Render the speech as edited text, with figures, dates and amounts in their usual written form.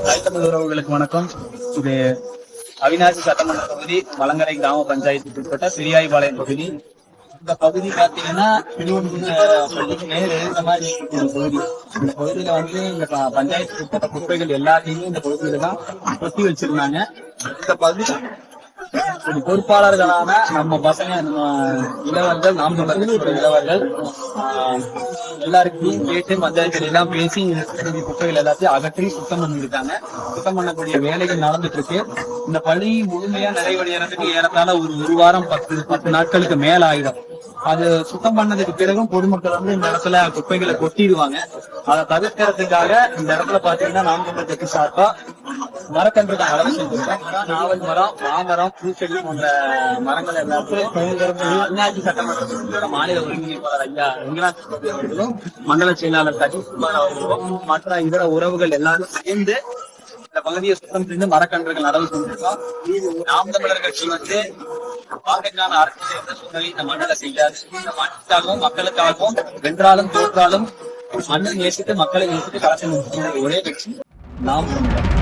தமிழ் உறவுகளுக்கு வணக்கம். இது அவிநாசி சட்டமன்ற தொகுதி வலங்கரை கிராம பஞ்சாயத்துக்கு உட்பட்ட பெரியாய்பாளையம் பகுதி. இந்த பகுதி பாத்தீங்கன்னா நேர் எழுந்த மாதிரி ஒரு பகுதி. இந்த பகுதியில இந்த பஞ்சாயத்துக்கு உட்பட்ட குப்பைகள் எல்லாத்தையுமே இந்த பகுதியில தான் கொட்டி வச்சிருந்தாங்க. இந்த பகுதி பொறுப்பாளர்களான நம்ம பசங்க, நம்ம இளவர்கள், நாம் இளவர்கள் எல்லாருக்கும் கேட்டு பஞ்சாயத்துல எல்லாம் பேசி குப்பைகள் எல்லாத்தையும் அகற்றி சுத்தம் பண்ணிருக்காங்க. சுத்தம் பண்ணக்கூடிய வேலைகள் நடந்துட்டு இருக்கு. இந்த பணி முழுமையா நிறைவடைகிறதுக்கு ஏறத்தாழ ஒரு வாரம் 10 நாட்களுக்கு மேல ஆயிடும். அது சுத்தம் பண்ணதுக்கு பிறகும் பொதுமக்கள் இந்த இடத்துல குப்பைகளை கொட்டிடுவாங்க. அதை தவிர்க்கிறதுக்காக இந்த இடத்துல பாத்தீங்கன்னா நாம் தமிழர் சார்பா மரக்கன்றுகள் நடவு செஞ்சிருக்கோம். நாவல் மரம், மாமரம், பூச்செடி போன்ற மரங்கள் எல்லாத்தையும் அவிநாசி சட்டமன்ற மாநில ஒருங்கிணைப்பாளர் ஐயா ரங்கநாத் அவர்களும், மண்டல செயலாளர் சதீஷ்குமார் அவர்களும், மற்ற இதர உறவுகள் எல்லாரும் சேர்ந்து இந்த பகுதியை சுத்தம் செய்து மரக்கன்றுகள் நடவு செஞ்சிருக்கோம். நாம் தமிழர் கட்சி வாழ்க்கைக்கான அரசியல் எந்த சூழ்நிலை இந்த மண்டல செய்யாது. இந்த மண்ணுக்காகவும் மக்களுக்காகவும் வென்றாலும் தோற்றாலும் மண்ணை நேசித்து மக்களை நேசித்து களத்தில் ஒரே கட்சி நாம் தமிழர்.